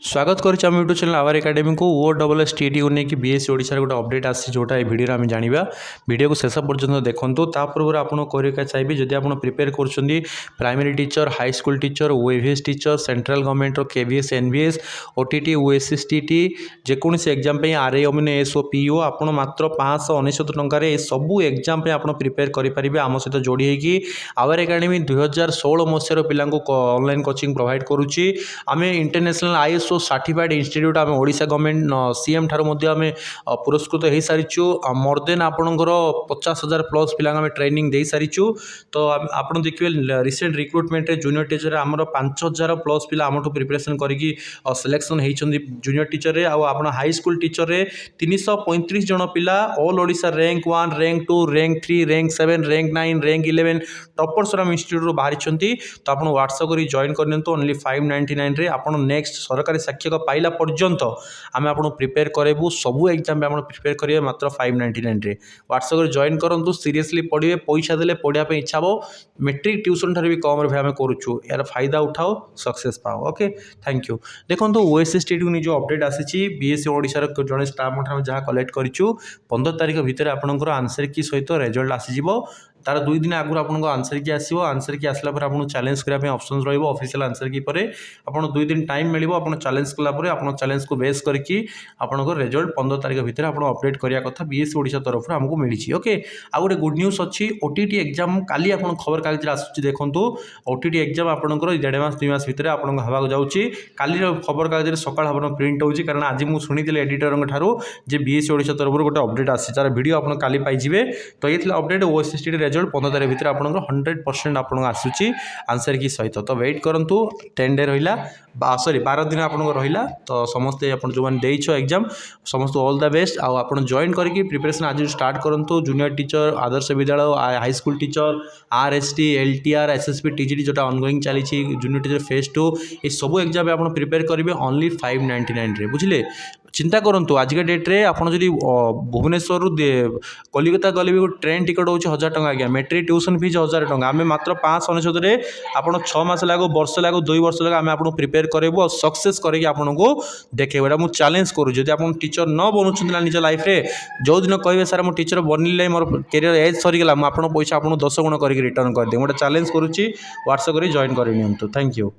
स्वागत करुच्चे आम YouTube channel our academy को OSSTT को लेकिन बीएससी ओडिशा गोटे अपडेट आसी जोटा ये वीडियो आम जाना वीडियो को शेष पर्यटन देखो तापूर्व आपको कहना चाहिए जदि आप प्रिपेयर कर primary teacher high school teacher OAVS teacher central government KVS NVS OTT OSSTT जेकोसी एग्जाम आरए अमीन एसओ पीओ आप मात्र 599 टकर सबू एग्जाम आप प्रिपेयर करेंगे आम सहित जोड़ी होगी आवर एकेडमी 2016 मसीहार पिला ऑनलाइन कोचिंग प्रोवाइड करुच्ची आम इंटरनेशनल ISO सर्टिफाइड इंस्टीट्यूट आम ओडिशा गवर्नमेंट सीएम ठार आम पुरस्कृत हो सारीचु मोर देन आपणकर 50,000 प्लस पिला ट्रेनिंग दे सारीचु तो आप देखिए रिसेंट रिक्रुटमेंट जूनियर टीचर आमर 5,000 प्लस पिला आमठू प्रिपरेशन करके सिलेक्शन होती जूनियर टीचर आप हाई स्कूल टीचर 335 जन पिला all Odisha rank 1 rank 2 rank 3 rank 7 rank 9 rank 11 toppers institute बाहरी तो आप व्हाट्सएप कर जॉइन कर ओनली 599 आप नेक्स्ट सरकारी साक्षक पाइला पर्यंत आम आपको प्रिपेयर करेबू सबू एग्जाम आप प्रिपेयर करेंगे मात्र 599 रे व्हाट्सएप जॉइन करूँ सीरियसली पढ़े पैसा देले पढ़ाई इच्छा हो मेट्रिक ट्यूशन ठार भी कम रे आम करुँ यार फायदा उठाओ सक्सेस पाओ ओके थैंक यू देखो OSSTT को जो अपडेट आसी बीएससी ओडिशा जड़े स्टाफ जहाँ कलेक्ट करूँ 15 तारीख भितर आपंकर आंसर की सहित रिजल्ट आसीज तार 2 दिन आगुरी आपको आंसर की आसो आंसर की आसला आपको चैलेंज करने ऑप्शन ऑफिशियल आंसर की पर आपको 2 दिन टाइम मिले आप चैलेंज कलापर आप चैलेंज को बेस करके आपंकर रिजल्ट 15 तारीख भितर आप अपडेट करने कथा बीएससी ओडिशा तरफ आमको मिली ओके आ गए गुड न्यूज अच्छी ओटीटी एग्जाम काली आप खबर कागज आसूँ देखो ओटीटी एग्जाम आपंकर 1.5 मास 2 मास भितर आपको हवा जाऊँगी काली खबर कागज सकाल आप प्रिंट होगी कारण आज मुझे शुणी एडिटर ठार जे बीएससी ओडिशा तरफ गोटे अपडेट आसी तार वीडियो आप काली पाइबे तो ये अपडेट OSSTT रिजल्ट 15 तारीख भितर आप 100% आपको आसूँ आंसर की सहित तो वेट करूँ 10 डे रहा सॉरी 12 दिन आप रहा तो समस्ते जो मैंने एग्जाम समस्त ऑल द बेस्ट आप जॉइन करके प्रिपरेशन आज स्टार्ट करूँ junior teacher Adarsh Vidyalaya high school teacher RST LTR SSB TGT जोटा ऑनगोइंग चली जूनियर टीचर फेज 2 ये सब एग्जाम आप प्रिपेयर करेंगे ओनली 599 रे बुझे चिंता करूँ आज के डेट्रे आपड़ जब भुवनेश्वर कलिकता गले भी ट्रेन टिकट हो 1,000 टଙ୍କା आज्ञा मेट्रिक ट्यूशन फीस 1,000 टଙ୍କା आम मात्र 599 आप 6 मास लागू वर्ष लागू 2 वर्ष लगे आम आपको प्रिपेयर करेबू और सक्सेस करके आपको देखेबू मुझे चैलेंज करूँ जब आप टीचर न बनूँ निज लाइफ रे जो दिन कहे सार मो टीचर बनले मोर कैरियर एज सरीगला मुझे पैसा आपको 10 गुण करके रिटर्न कर दे गोटे चैलेंज करुच्ची व्हाट्सएप कर जॉइन कर थैंक यू।